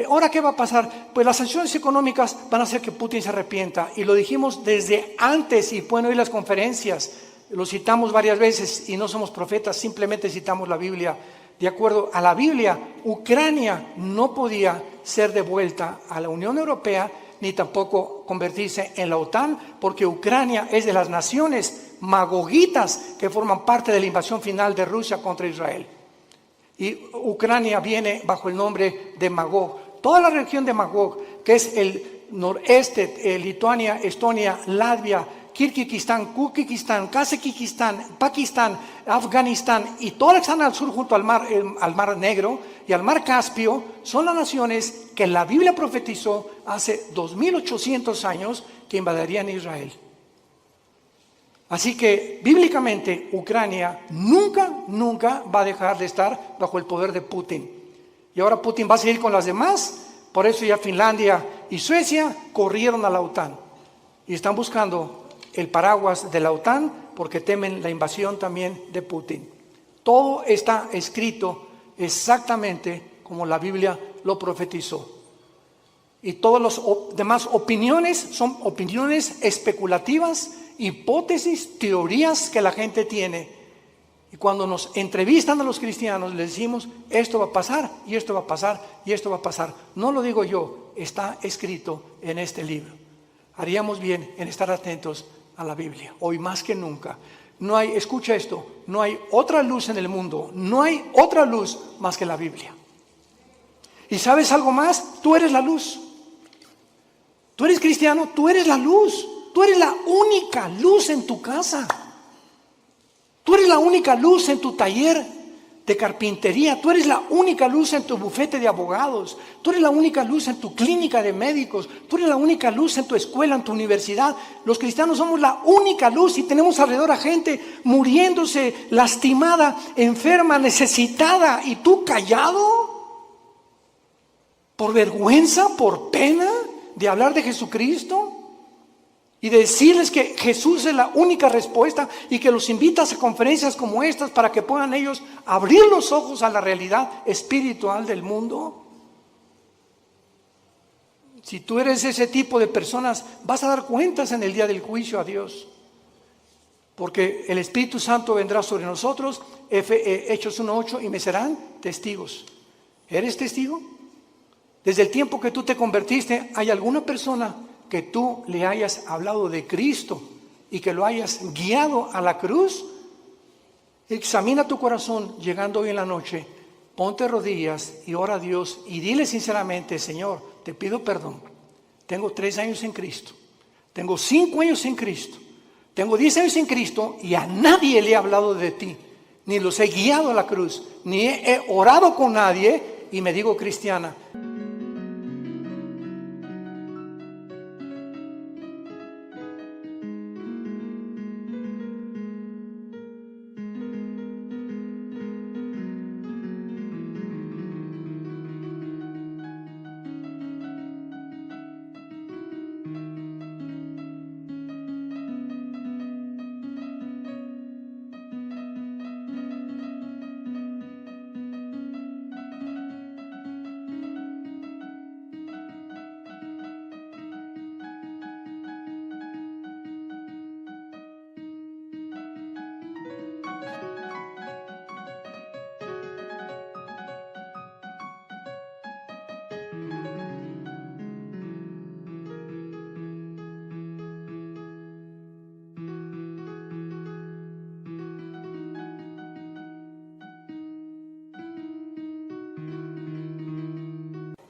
¿Ahora qué va a pasar? Pues las sanciones económicas van a hacer que Putin se arrepienta, y lo dijimos desde antes, y pueden oír las conferencias, lo citamos varias veces y no somos profetas, simplemente citamos la Biblia. De acuerdo a la Biblia, Ucrania no podía ser devuelta a la Unión Europea ni tampoco convertirse en la OTAN, porque Ucrania es de las naciones magogitas que forman parte de la invasión final de Rusia contra Israel. Y Ucrania viene bajo el nombre de Magog. Toda la región de Magog, que es el noreste, Lituania, Estonia, Latvia, Kirguistán, Kuzbekistán, Kazajistán, Pakistán, Afganistán y todas las que están al sur junto al mar Negro y al mar Caspio, son las naciones que la Biblia profetizó hace 2800 años que invadirían Israel. Así que bíblicamente Ucrania nunca va a dejar de estar bajo el poder de Putin. Y ahora Putin va a seguir con las demás, por eso ya Finlandia y Suecia corrieron a la OTAN y están buscando el paraguas de la OTAN porque temen la invasión también de Putin. Todo está escrito exactamente como la Biblia lo profetizó. Y todas las demás opiniones son opiniones especulativas, hipótesis, teorías que la gente tiene. Y cuando nos entrevistan a los cristianos, les decimos, esto va a pasar, y esto va a pasar, y esto va a pasar. No lo digo yo, está escrito en este libro. Haríamos bien en estar atentos a la Biblia, hoy más que nunca. No hay, escucha esto, no hay otra luz en el mundo, no hay otra luz más que la Biblia. ¿Y sabes algo más? Tú eres la luz. Tú eres cristiano, tú eres la luz. Tú eres la única luz en tu casa. Tú eres la única luz en tu taller de carpintería. Tú eres la única luz en tu bufete de abogados. Tú eres la única luz en tu clínica de médicos. Tú eres la única luz en tu escuela, en tu universidad. Los cristianos somos la única luz y tenemos alrededor a gente muriéndose, lastimada, enferma, necesitada. ¿Y tú callado? ¿Por vergüenza, por pena de hablar de Jesucristo? Y de decirles que Jesús es la única respuesta y que los invitas a conferencias como estas para que puedan ellos abrir los ojos a la realidad espiritual del mundo. Si tú eres ese tipo de personas, vas a dar cuentas en el día del juicio a Dios. Porque el Espíritu Santo vendrá sobre nosotros, Hechos 1:8, y me serán testigos. ¿Eres testigo? Desde el tiempo que tú te convertiste, ¿hay alguna persona que tú le hayas hablado de Cristo y que lo hayas guiado a la cruz? Examina tu corazón llegando hoy en la noche, ponte rodillas y ora a Dios y dile sinceramente: Señor, te pido perdón. Tengo 3 años en Cristo, tengo 5 años en Cristo, tengo 10 años en Cristo y a nadie le he hablado de ti, ni los he guiado a la cruz, ni he orado con nadie y me digo cristiana.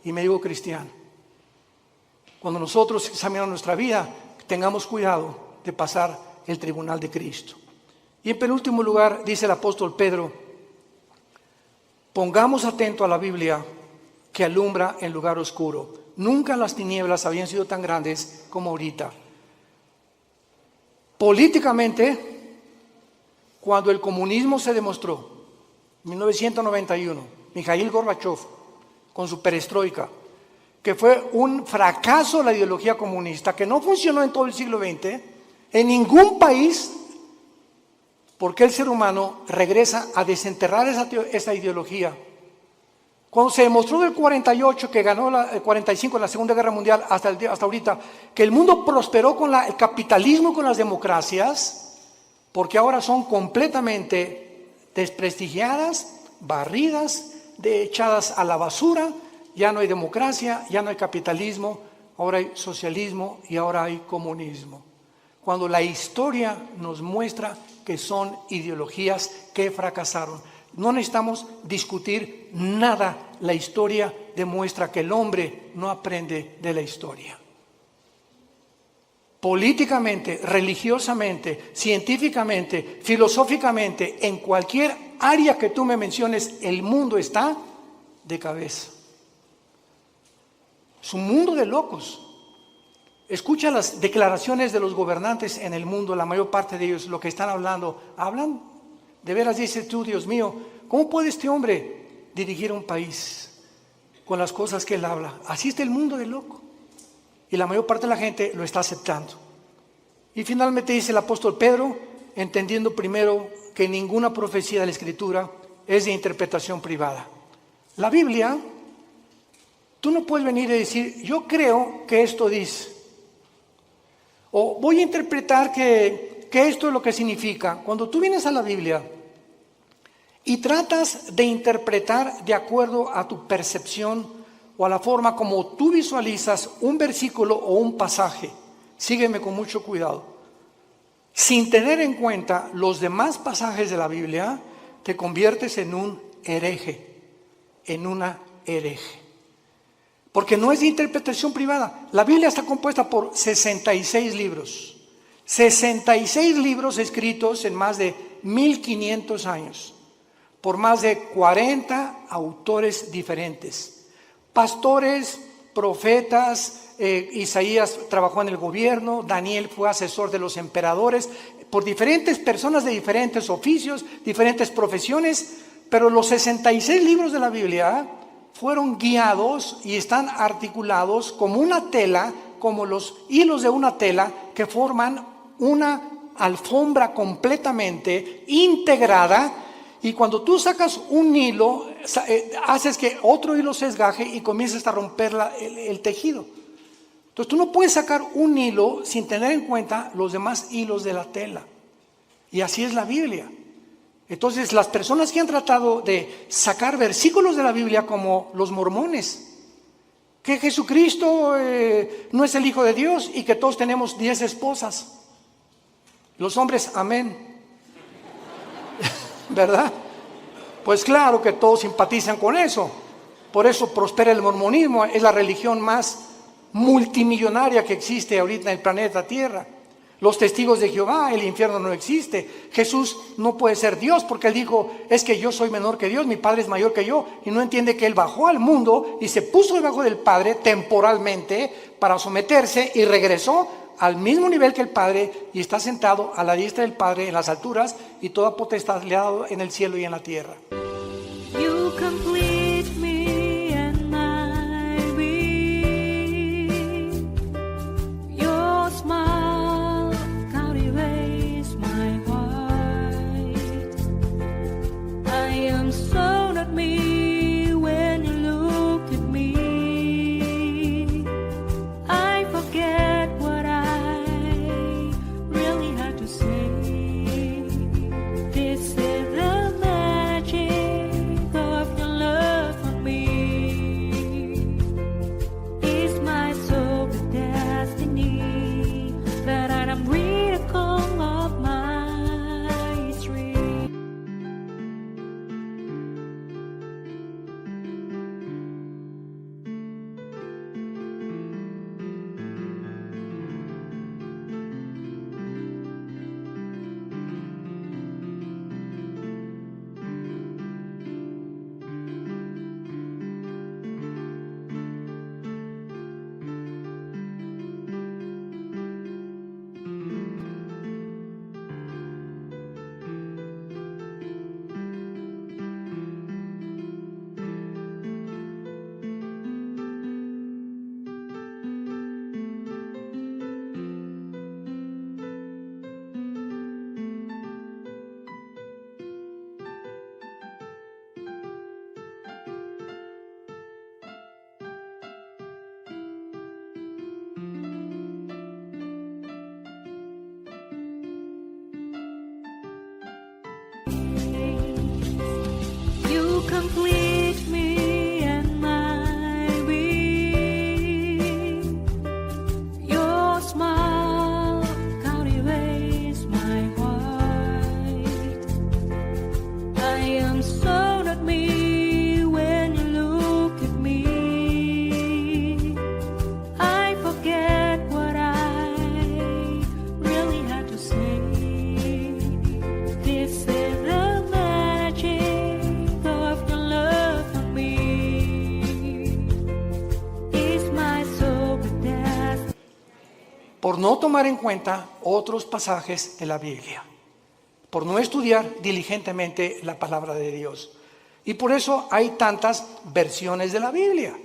y me digo cristiano. Cuando nosotros examinamos nuestra vida, tengamos cuidado de pasar el tribunal de Cristo. Y en penúltimo lugar, dice el apóstol Pedro, pongamos atento a la Biblia que alumbra en lugar oscuro. Nunca las tinieblas habían sido tan grandes como ahorita. Políticamente, cuando el comunismo se demostró, en 1991, Mikhail Gorbachev, con su perestroika, que fue un fracaso la ideología comunista, que no funcionó en todo el siglo XX, en ningún país, porque el ser humano regresa a desenterrar esa ideología. Cuando se demostró del 48, que ganó el 45 en la Segunda Guerra Mundial, hasta ahorita, que el mundo prosperó con el capitalismo y con las democracias, porque ahora son completamente desprestigiadas, barridas, echadas a la basura. Ya no hay democracia, ya no hay capitalismo, ahora hay socialismo y ahora hay comunismo. Cuando la historia nos muestra que son ideologías que fracasaron. No necesitamos discutir nada. La historia demuestra que el hombre no aprende de la historia. Políticamente, religiosamente, científicamente, filosóficamente, en cualquier área que tú me menciones, el mundo está de cabeza. Es un mundo de locos. Escucha las declaraciones de los gobernantes en el mundo, la mayor parte de ellos, lo que están hablando. Hablan, de veras dices tú, Dios mío, ¿cómo puede este hombre dirigir un país con las cosas que él habla? Así está el mundo de loco. Y la mayor parte de la gente lo está aceptando. Y finalmente dice el apóstol Pedro, entendiendo primero que ninguna profecía de la Escritura es de interpretación privada. La Biblia, tú no puedes venir y decir, yo creo que esto dice. O voy a interpretar que esto es lo que significa. Cuando tú vienes a la Biblia y tratas de interpretar de acuerdo a tu percepción o a la forma como tú visualizas un versículo o un pasaje, sígueme con mucho cuidado. Sin tener en cuenta los demás pasajes de la Biblia, te conviertes en un hereje, en una hereje. Porque no es de interpretación privada. La Biblia está compuesta por 66 libros. 66 libros escritos en más de 1500 años. Por más de 40 autores diferentes. Pastores, profetas, Isaías trabajó en el gobierno, Daniel fue asesor de los emperadores, por diferentes personas de diferentes oficios, diferentes profesiones, pero los 66 libros de la Biblia fueron guiados y están articulados como una tela, como los hilos de una tela que forman una alfombra completamente integrada. Y cuando tú sacas un hilo, haces que otro hilo se desgaje y comienzas a romper el tejido. Entonces tú no puedes sacar un hilo sin tener en cuenta los demás hilos de la tela. Y así es la Biblia. Entonces las personas que han tratado de sacar versículos de la Biblia, como los mormones, que Jesucristo no es el Hijo de Dios y que todos tenemos 10 esposas. Los hombres, amén. ¿Verdad? Pues claro que todos simpatizan con eso. Por eso prospera el mormonismo, es la religión más multimillonaria que existe ahorita en el planeta Tierra. Los testigos de Jehová, el infierno no existe. Jesús no puede ser Dios porque él dijo, es que yo soy menor que Dios, mi Padre es mayor que yo, y no entiende que él bajó al mundo y se puso debajo del Padre temporalmente para someterse y regresó al mismo nivel que el Padre y está sentado a la diestra del Padre en las alturas, y toda potestad le ha dado en el cielo y en la tierra. You complete me and my being. Your smile captivates my heart. I am so not me when you look at me. I forget what I really had to say. This is the magic por no tomar en cuenta otros pasajes de la Biblia, por no estudiar diligentemente la palabra de Dios. Y por eso hay tantas versiones de la Biblia,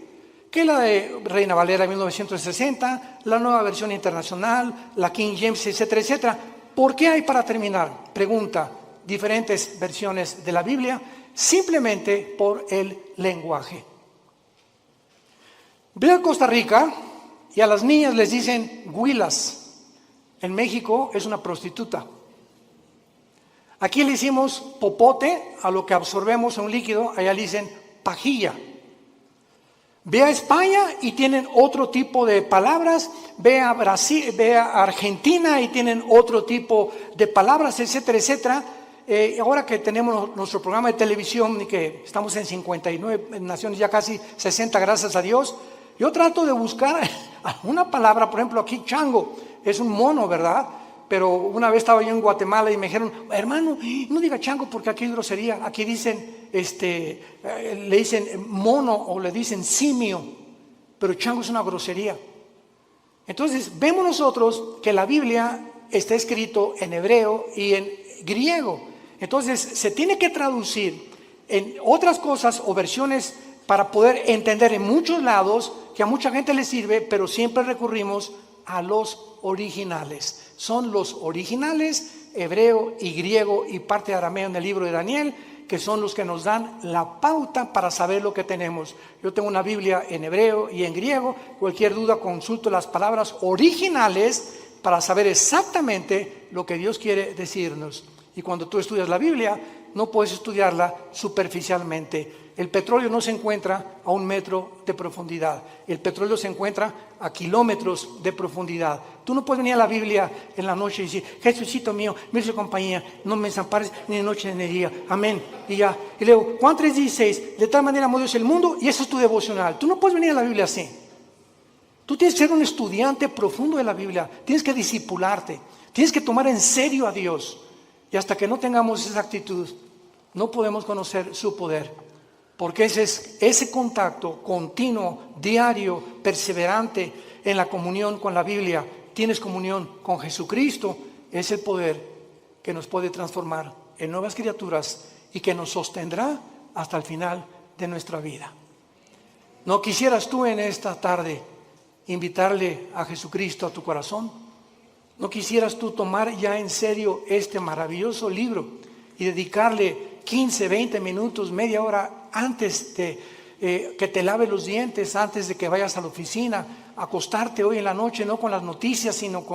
que la de Reina Valera 1960, la Nueva Versión Internacional, la King James, etcétera, etcétera. ¿Por qué hay, para terminar, pregunta, diferentes versiones de la Biblia? Simplemente por el lenguaje. Ve a Costa Rica y a las niñas les dicen huilas. En México es una prostituta. Aquí le hicimos popote a lo que absorbemos en un líquido, allá le dicen pajilla. Ve a España y tienen otro tipo de palabras, ve a Brasil, ve a Argentina y tienen otro tipo de palabras, etcétera, etcétera. Ahora que tenemos nuestro programa de televisión y que estamos en 59 naciones, ya casi 60, gracias a Dios, yo trato de buscar una palabra. Por ejemplo, aquí chango es un mono, ¿verdad? Pero una vez estaba yo en Guatemala y me dijeron, hermano, no diga chango porque aquí hay grosería. Aquí dicen, le dicen mono o le dicen simio, pero chango es una grosería. Entonces vemos nosotros que la Biblia está escrito en hebreo y en griego. Entonces se tiene que traducir en otras cosas o versiones para poder entender en muchos lados, que a mucha gente le sirve, pero siempre recurrimos a los originales. Son los originales, hebreo y griego y parte de arameo en el libro de Daniel, que son los que nos dan la pauta para saber lo que tenemos. Yo tengo una Biblia en hebreo y en griego. Cualquier duda consulto las palabras originales para saber exactamente lo que Dios quiere decirnos. Y cuando tú estudias la Biblia, no puedes estudiarla superficialmente. El petróleo no se encuentra a 1 metro de profundidad. El petróleo se encuentra a kilómetros de profundidad. Tú no puedes venir a la Biblia en la noche y decir, Jesucito mío, me hizo compañía, no me desampares ni de noche ni de día. Amén. Y ya. Y luego, Juan 3:16, de tal manera amó Dios el mundo, y eso es tu devocional. Tú no puedes venir a la Biblia así. Tú tienes que ser un estudiante profundo de la Biblia. Tienes que discipularte. Tienes que tomar en serio a Dios. Y hasta que no tengamos esa actitud, no podemos conocer su poder. Porque ese contacto continuo, diario, perseverante en la comunión con la Biblia, tienes comunión con Jesucristo, es el poder que nos puede transformar en nuevas criaturas y que nos sostendrá hasta el final de nuestra vida. ¿No quisieras tú en esta tarde invitarle a Jesucristo a tu corazón? ¿No quisieras tú tomar ya en serio este maravilloso libro y dedicarle 15, 20 minutos, media hora antes de que te lave los dientes, antes de que vayas a la oficina, acostarte hoy en la noche, no con las noticias, sino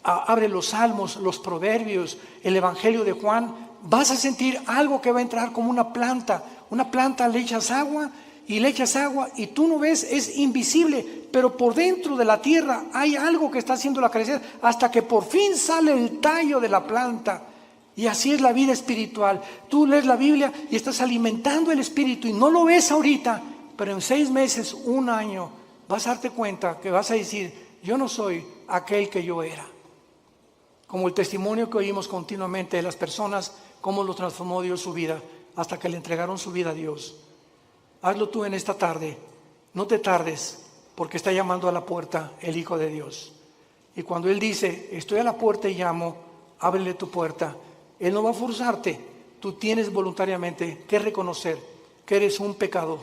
abre los salmos, los proverbios, el evangelio de Juan? Vas a sentir algo que va a entrar como una planta. Una planta le echas agua y tú no ves, es invisible, pero por dentro de la tierra hay algo que está haciéndola crecer hasta que por fin sale el tallo de la planta. Y así es la vida espiritual. Tú lees la Biblia y estás alimentando el espíritu y no lo ves ahorita, pero en 6 meses, 1 año, vas a darte cuenta que vas a decir, yo no soy aquel que yo era. Como el testimonio que oímos continuamente de las personas, cómo lo transformó Dios su vida, hasta que le entregaron su vida a Dios. Hazlo tú en esta tarde, no te tardes, porque está llamando a la puerta el Hijo de Dios. Y cuando Él dice, estoy a la puerta y llamo, ábrele tu puerta. Él no va a forzarte, tú tienes voluntariamente que reconocer que eres un pecador,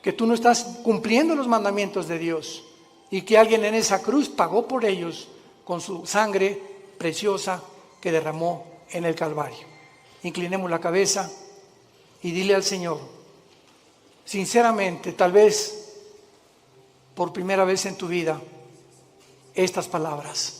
que tú no estás cumpliendo los mandamientos de Dios y que alguien en esa cruz pagó por ellos con su sangre preciosa que derramó en el Calvario. Inclinemos la cabeza y dile al Señor, sinceramente, tal vez por primera vez en tu vida, estas palabras.